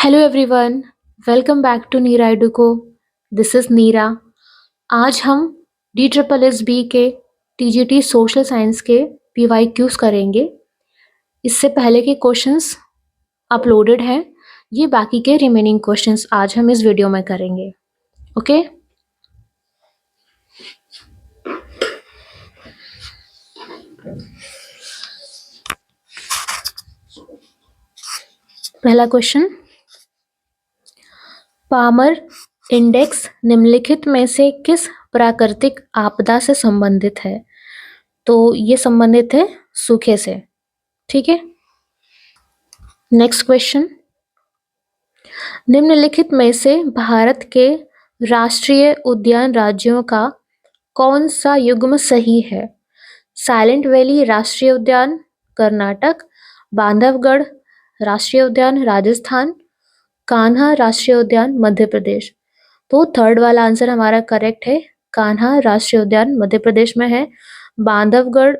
Hello everyone, welcome back to Neera Educo. This is Neera. आज हम D triple S B के TGT social science के P Y Qs करेंगे। इससे पहले के क्वेश्चंस अपलोडेड हैं। ये बाकी के रिमेनिंग क्वेश्चंस आज हम इस वीडियो में करेंगे। ओके, पहला क्वेश्चन, पामर इंडेक्स निम्नलिखित में से किस प्राकृतिक आपदा से संबंधित है? तो ये संबंधित है सूखे से। ठीक है, नेक्स्ट क्वेश्चन, निम्नलिखित में से भारत के राष्ट्रीय उद्यान राज्यों का कौन सा युग्म सही है? साइलेंट वैली राष्ट्रीय उद्यान कर्नाटक, बांधवगढ़ राष्ट्रीय उद्यान राजस्थान, कान्हा राष्ट्रीय उद्यान मध्य प्रदेश। तो थर्ड वाला आंसर हमारा करेक्ट है। कान्हा राष्ट्रीय उद्यान मध्य प्रदेश में है, बांधवगढ़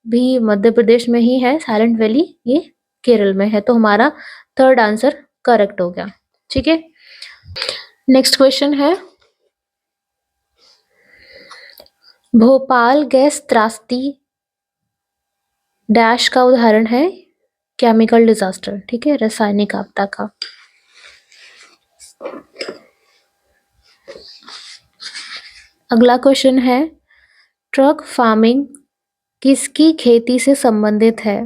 भी मध्य प्रदेश में ही है, साइलेंट वैली ये केरल में है। तो हमारा थर्ड आंसर करेक्ट हो गया। ठीक है, नेक्स्ट क्वेश्चन है, भोपाल गैस त्रासदी डैश का उदाहरण है केमिकल डिजास्टर। ठीक है, रासायनिक आपदा का। अगला क्वेश्चन है, ट्रक फार्मिंग किसकी खेती से संबंधित है?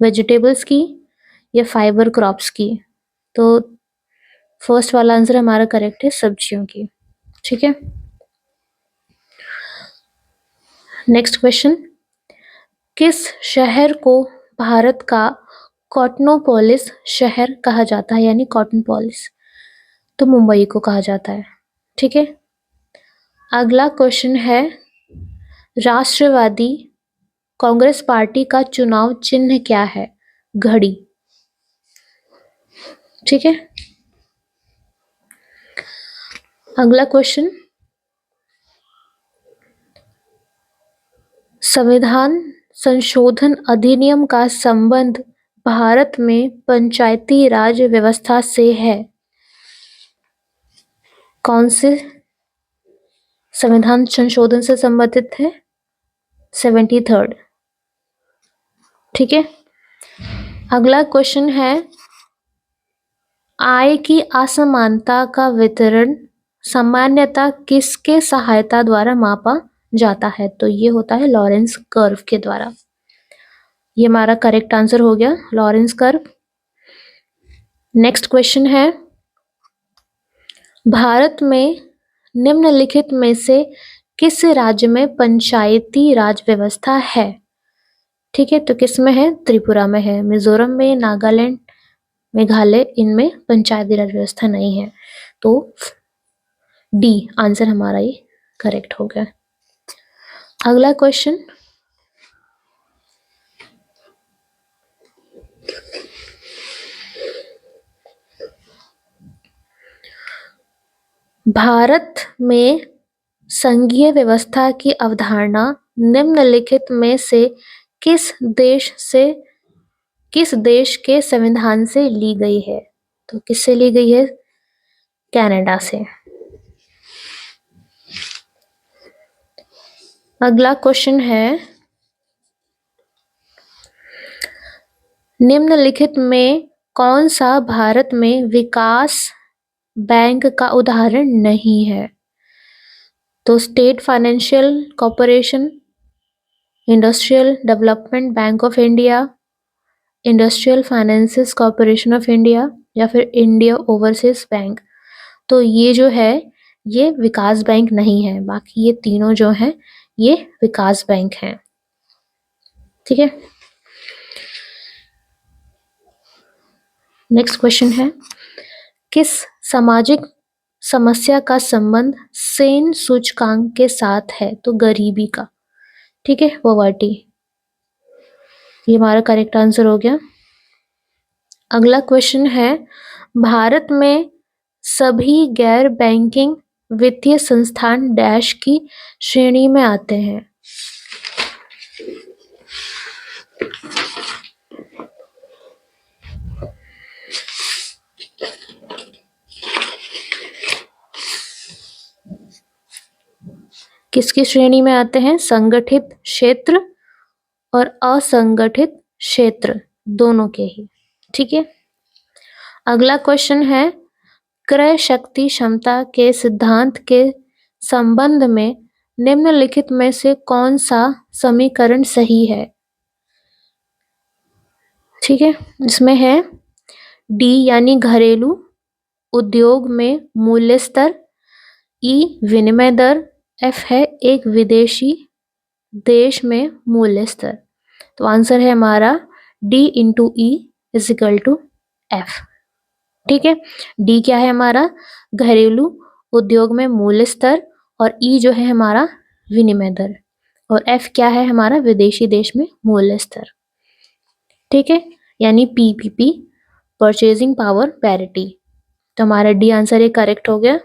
वेजिटेबल्स की या फाइबर क्रॉप्स की? तो फर्स्ट वाला आंसर हमारा करेक्ट है, सब्जियों की। ठीक है, नेक्स्ट क्वेश्चन, किस शहर को भारत का कॉटनोपोलिस शहर कहा जाता है, यानी कॉटन पॉलिस? तो मुंबई को कहा जाता है। ठीक है, अगला क्वेश्चन है, राष्ट्रवादी कांग्रेस पार्टी का चुनाव चिन्ह क्या है? घड़ी। ठीक है, अगला क्वेश्चन, संविधान संशोधन अधिनियम का संबंध भारत में पंचायती राज व्यवस्था से है? कौन से संविधान संशोधन से संबंधित है? 73rd। ठीक है, अगला क्वेश्चन है, आय की असमानता का वितरण सामान्यतः किसके सहायता द्वारा मापा जाता है? तो ये होता है लॉरेंस कर्व के द्वारा। ये हमारा करेक्ट आंसर हो गया, लॉरेंस कर्व। नेक्स्ट क्वेश्चन है, भारत में निम्नलिखित में से किस राज्य में पंचायती राज व्यवस्था है? ठीक है, तो किस में है? त्रिपुरा में है, मिजोरम में, नागालैंड, मेघालय, इनमें पंचायती राज व्यवस्था नहीं है। तो डी आंसर हमारा ये करेक्ट हो गया। अगला क्वेश्चन, भारत में संघीय व्यवस्था की अवधारणा निम्नलिखित में से किस देश के संविधान से ली गई है? तो किससे ली गई है? कनाडा से। अगला क्वेश्चन है, निम्नलिखित में कौन सा भारत में विकास बैंक का उदाहरण नहीं है? तो state financial corporation, industrial development bank of India, industrial finances corporation of India, या फिर इंडिया ओवरसीज बैंक। तो ये जो है ये विकास बैंक नहीं है, बाकी ये तीनों जो हैं ये विकास बैंक हैं। ठीक है, नेक्स्ट क्वेश्चन है, किस सामाजिक समस्या का संबंध सेन सूचकांक के साथ है? तो गरीबी का। ठीक है, पॉवर्टी। ये हमारा करेक्ट आंसर हो गया। अगला क्वेश्चन है, भारत में सभी गैर बैंकिंग वित्तीय संस्थान डैश की श्रेणी में आते हैं? किसकी श्रेणी में आते हैं? संगठित क्षेत्र और असंगठित क्षेत्र, दोनों के ही। ठीक है। अगला क्वेश्चन है, क्रय शक्ति क्षमता के सिद्धांत के संबंध में निम्नलिखित में से कौन सा समीकरण सही है? ठीक है, इसमें है डी यानी घरेलू उद्योग में मूल्य स्तर, ई विनिमय दर, एफ है एक विदेशी देश में मूल्य स्तर। तो आंसर है हमारा D into E is equal to F. ठीक है, डी क्या है हमारा? घरेलू उद्योग में मूल्य स्तर, और ई जो है हमारा विनिमय दर, और एफ क्या है हमारा? विदेशी देश में मूल्य स्तर। ठीक है, यानी पीपीपी, परचेजिंग पावर पैरिटी। तो हमारा डी आंसर ये करेक्ट हो गया।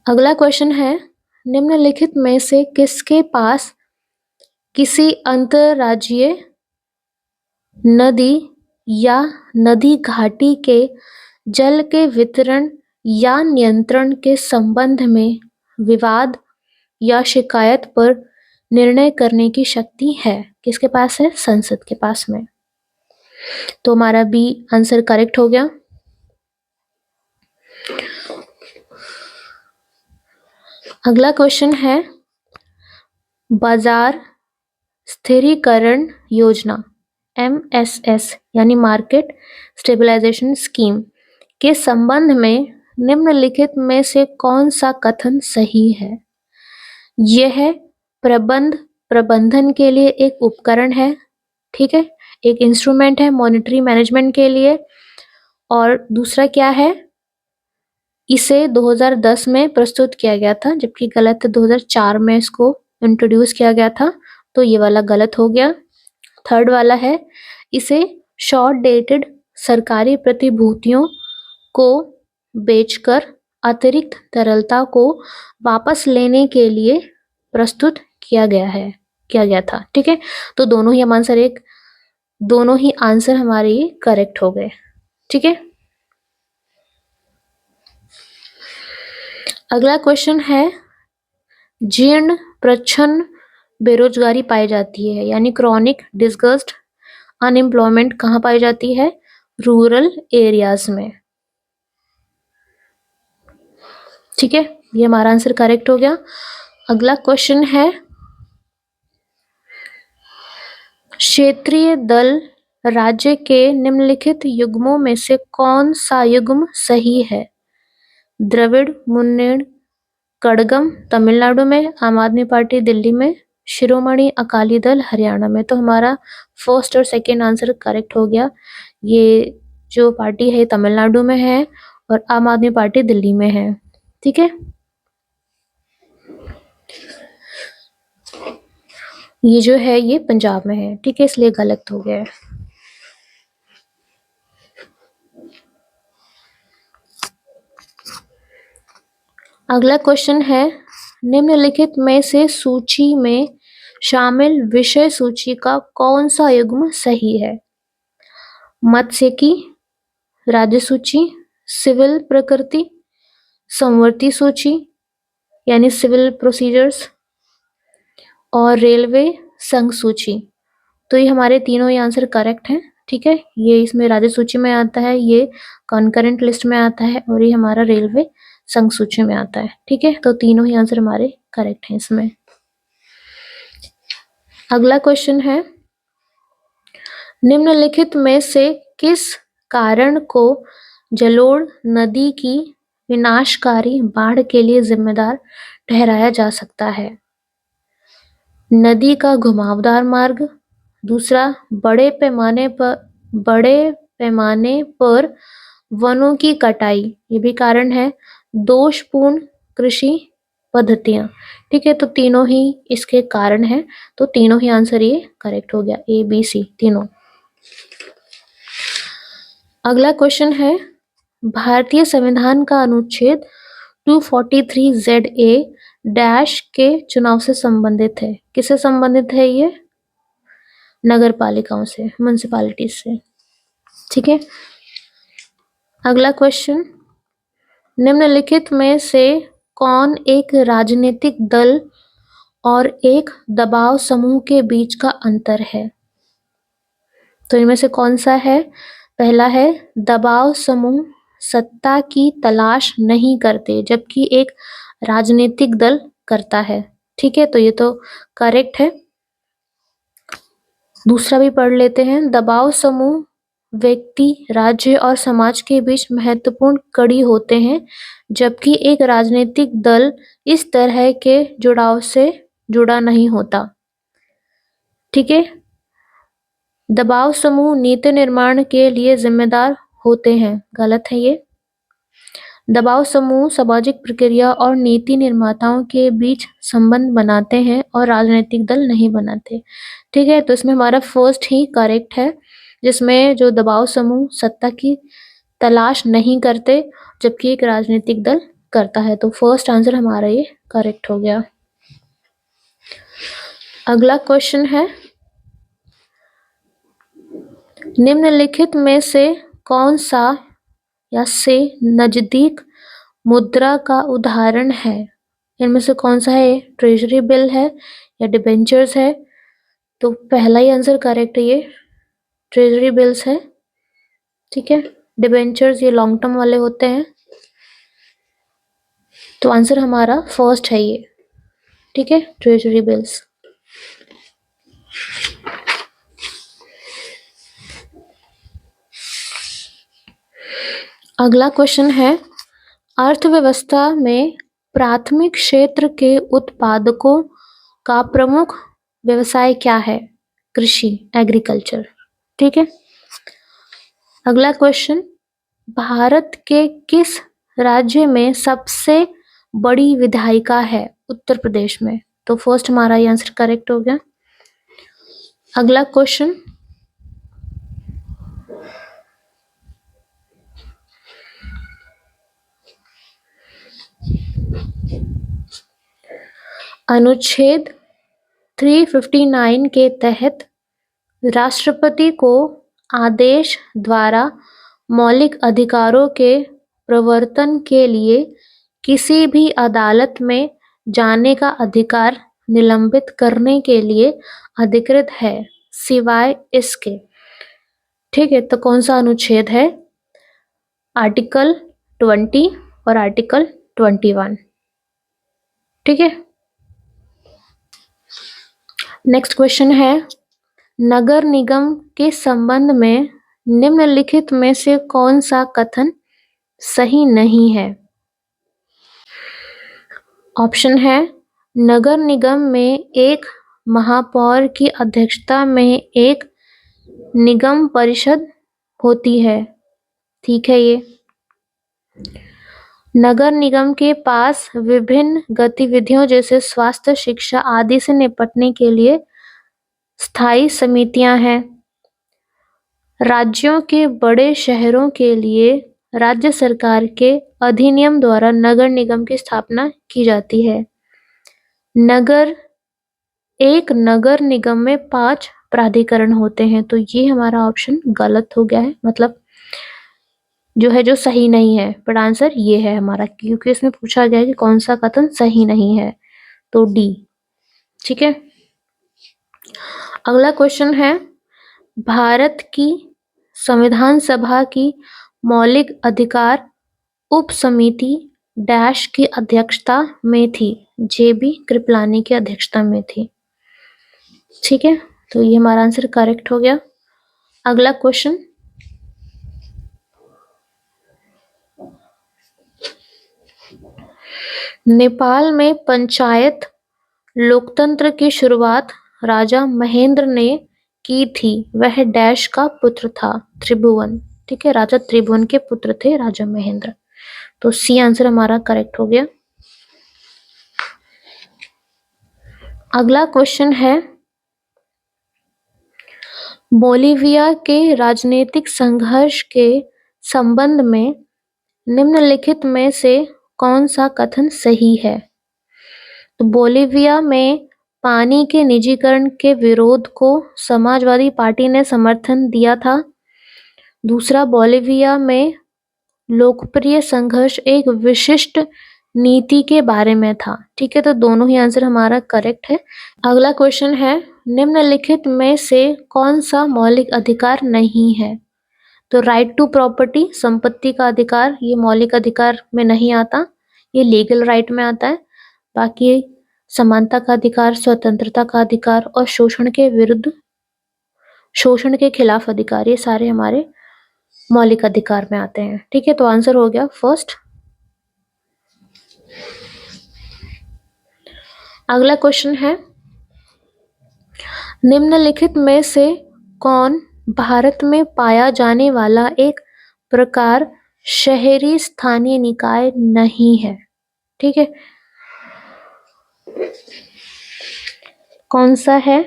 अगला क्वेश्चन है, निम्नलिखित में से किसके पास किसी अंतरराज्यीय नदी या नदी घाटी के जल के वितरण या नियंत्रण के संबंध में विवाद या शिकायत पर निर्णय करने की शक्ति है? किसके पास है? संसद के पास में। तो हमारा बी आंसर करेक्ट हो गया। अगला क्वेश्चन है, बाजार स्थिरीकरण योजना MSS यानी मार्केट स्टेबलाइजेशन स्कीम के संबंध में निम्नलिखित में से कौन सा कथन सही है? यह प्रबंधन के लिए एक उपकरण है। ठीक है, एक इंस्ट्रूमेंट है मॉनेटरी मैनेजमेंट के लिए। और दूसरा क्या है? इसे 2010 में प्रस्तुत किया गया था, जबकि गलत है, 2004 में इसको इंट्रोड्यूस किया गया था, तो ये वाला गलत हो गया। थर्ड वाला है, इसे शॉर्ट डेटेड सरकारी प्रतिभूतियों को बेचकर अतिरिक्त तरलता को वापस लेने के लिए प्रस्तुत किया गया था। ठीक है, तो दोनों ही आंसर हमारे करेक्ट हो गए। ठीक है, अगला क्वेश्चन है, जीर्ण प्रच्छन्न बेरोजगारी पाई जाती है, यानी क्रॉनिक डिसगस्ट अनएम्प्लॉयमेंट कहाँ पाई जाती है? रूरल एरियाज में। ठीक है, ये हमारा आंसर करेक्ट हो गया। अगला क्वेश्चन है, क्षेत्रीय दल राज्य के निम्नलिखित युग्मों में से कौन सा युग्म सही है? द्रविड़ मुन्नेड़ कड़गम तमिलनाडु में, आम आदमी पार्टी दिल्ली में, शिरोमणि अकाली दल हरियाणा में। तो हमारा फर्स्ट और सेकंड आंसर करेक्ट हो गया। ये जो पार्टी है तमिलनाडु में है और आम आदमी पार्टी दिल्ली में है। ठीक है, ये जो है ये पंजाब में है। ठीक है, इसलिए गलत हो गया है। अगला क्वेश्चन है, निम्नलिखित में से सूची में शामिल विषय सूची का कौन सा युग्म सही है? मत्स्यिकी, राज्य सूची, सिविल प्रकृति, संवर्ती सूची यानी सिविल प्रोसीजर्स, और रेलवे संघ सूची। तो ये हमारे तीनों ही आंसर करेक्ट हैं। ठीक है, ये इसमें राज्य सूची में आता है, ये कॉन्करेंट लिस्ट में आता है, और ये हमारा रेलवे संघ सूची में आता है। ठीक है, तो तीनों ही आंसर हमारे करेक्ट हैं इसमें। अगला क्वेश्चन है, निम्नलिखित में से किस कारण को जलोढ़ नदी की विनाशकारी बाढ़ के लिए जिम्मेदार ठहराया जा सकता है? नदी का घुमावदार मार्ग, दूसरा बड़े पैमाने पर वनों की कटाई, ये भी कारण है, दोषपूर्ण कृषि पद्धतियां। ठीक है, तो तीनों ही इसके कारण है, तो तीनों ही आंसर ये करेक्ट हो गया, A, B, C तीनों। अगला क्वेश्चन है, भारतीय संविधान का अनुच्छेद 243ZA डैश के चुनाव से संबंधित है। किससे संबंधित है ये? नगर पालिकाओं से, म्युनिसिपैलिटी से। ठीक है, अगला क्वेश्चन, निम्नलिखित में से कौन एक राजनीतिक दल और एक दबाव समूह के बीच का अंतर है? तो इनमें से कौन सा है? पहला है दबाव समूह सत्ता की तलाश नहीं करते जबकि एक राजनीतिक दल करता है। ठीक है, तो ये तो करेक्ट है। दूसरा भी पढ़ लेते हैं। दबाव समूह व्यक्ति, राज्य और समाज के बीच महत्वपूर्ण कड़ी होते हैं जबकि एक राजनीतिक दल इस तरह के जुड़ाव से जुड़ा नहीं होता। ठीक है, दबाव समूह नीति निर्माण के लिए जिम्मेदार होते हैं। गलत है ये। दबाव समूह सामाजिक प्रक्रिया और नीति निर्माताओं के बीच संबंध बनाते हैं और राजनीतिक दल नहीं बनाते। ठीक है, तो इसमें हमारा फर्स्ट ही करेक्ट है, जिसमें जो दबाव समूह सत्ता की तलाश नहीं करते जबकि एक राजनीतिक दल करता है। तो फर्स्ट आंसर हमारा ये करेक्ट हो गया। अगला क्वेश्चन है, निम्नलिखित में से कौन सा या से नजदीक मुद्रा का उदाहरण है? इनमें से कौन सा है? ट्रेजरी बिल है या डिबेंचर्स है? तो पहला ही आंसर करेक्ट है, ये ट्रेजरी बिल्स है। ठीक है, डिबेंचर्स ये लॉन्ग टर्म वाले होते हैं। तो आंसर हमारा फर्स्ट है ये। ठीक है, ट्रेजरी बिल्स। अगला क्वेश्चन है, अर्थव्यवस्था में प्राथमिक क्षेत्र के उत्पादकों का प्रमुख व्यवसाय क्या है? कृषि, एग्रीकल्चर। ठीक है, अगला क्वेश्चन, भारत के किस राज्य में सबसे बड़ी विधायिका है? उत्तर प्रदेश में। तो फर्स्ट हमारा ये आंसर करेक्ट हो गया। अगला क्वेश्चन, अनुच्छेद 359 के तहत राष्ट्रपति को आदेश द्वारा मौलिक अधिकारों के प्रवर्तन के लिए किसी भी अदालत में जाने का अधिकार निलंबित करने के लिए अधिकृत है सिवाय इसके। ठीक है, तो कौन सा अनुच्छेद है? आर्टिकल 20 और आर्टिकल 21। ठीक है, नेक्स्ट क्वेश्चन है, नगर निगम के संबंध में निम्नलिखित में से कौन सा कथन सही नहीं है? ऑप्शन है, नगर निगम में एक महापौर की अध्यक्षता में एक निगम परिषद होती है। ठीक है, ये नगर निगम के पास विभिन्न गतिविधियों जैसे स्वास्थ्य, शिक्षा आदि से निपटने के लिए स्थायी समितियां हैं। राज्यों के बड़े शहरों के लिए राज्य सरकार के अधिनियम द्वारा नगर निगम की स्थापना की जाती है। एक नगर निगम में 5 प्राधिकरण होते हैं। तो ये हमारा ऑप्शन गलत हो गया है, मतलब जो सही नहीं है, बट आंसर ये है हमारा, क्योंकि इसमें पूछा गया है कि कौन सा कथन सही नहीं है, तो डी। ठीक है, अगला क्वेश्चन है, भारत की संविधान सभा की मौलिक अधिकार उप समिति डैश की अध्यक्षता में थी? जेबी कृपलानी की अध्यक्षता में थी। ठीक है, तो ये हमारा आंसर करेक्ट हो गया। अगला क्वेश्चन, नेपाल में पंचायत लोकतंत्र की शुरुआत राजा महेंद्र ने की थी, वह डैश का पुत्र था? त्रिभुवन। ठीक है, राजा त्रिभुवन के पुत्र थे राजा महेंद्र। तो सी आंसर हमारा करेक्ट हो गया। अगला क्वेश्चन है, बोलिविया के राजनीतिक संघर्ष के संबंध में निम्नलिखित में से कौन सा कथन सही है? तो बोलिविया में पानी के निजीकरण के विरोध को समाजवादी पार्टी ने समर्थन दिया था। दूसरा, बोलिविया में लोकप्रिय संघर्ष एक विशिष्ट नीति के बारे में था। ठीक है, तो दोनों ही आंसर हमारा करेक्ट है। अगला क्वेश्चन है, निम्नलिखित में से कौन सा मौलिक अधिकार नहीं है? तो राइट टू प्रॉपर्टी, संपत्ति का अधिकार, ये मौलिक अधिकार में नहीं आता, ये लीगल राइट में आता है। बाकी समानता का अधिकार, स्वतंत्रता का अधिकार और शोषण के खिलाफ अधिकार, ये सारे हमारे मौलिक अधिकार में आते हैं। ठीक है, तो आंसर हो गया फर्स्ट। अगला क्वेश्चन है, निम्नलिखित में से कौन भारत में पाया जाने वाला एक प्रकार शहरी स्थानीय निकाय नहीं है? ठीक है, कौन सा है?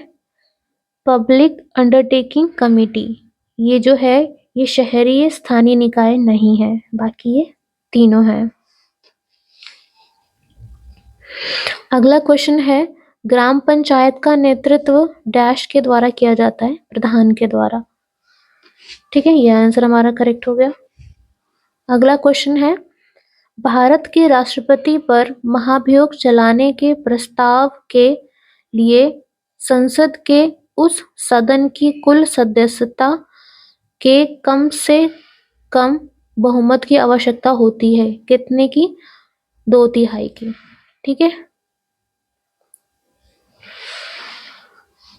पब्लिक अंडरटेकिंग कमिटी, ये जो है ये शहरी स्थानीय निकाय नहीं है, बाकी ये तीनों हैं। अगला क्वेश्चन है, ग्राम पंचायत का नेतृत्व डैश के द्वारा किया जाता है, प्रधान के द्वारा। ठीक है, ये आंसर हमारा करेक्ट हो गया। अगला क्वेश्चन है, भारत के राष्ट्रपति पर महाभियोग चलाने के प्रस्ताव के लिए संसद के उस सदन की कुल सदस्यता के कम से कम बहुमत की आवश्यकता होती है, कितने की? 2/3 की। ठीक है,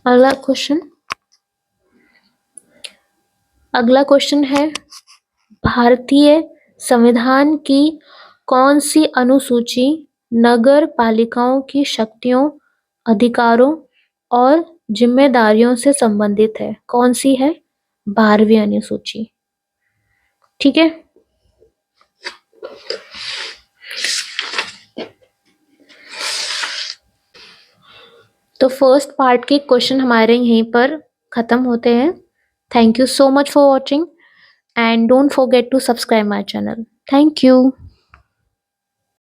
अगला क्वेश्चन है, भारतीय संविधान की कौन सी अनुसूची नगर पालिकाओं की शक्तियों, अधिकारों और जिम्मेदारियों से संबंधित है? कौन सी है? 12वीं अनुसूची। ठीक है, तो फर्स्ट पार्ट के क्वेश्चन हमारे यहीं पर खत्म होते हैं। Thank you so much for watching and don't forget to subscribe my channel. Thank you.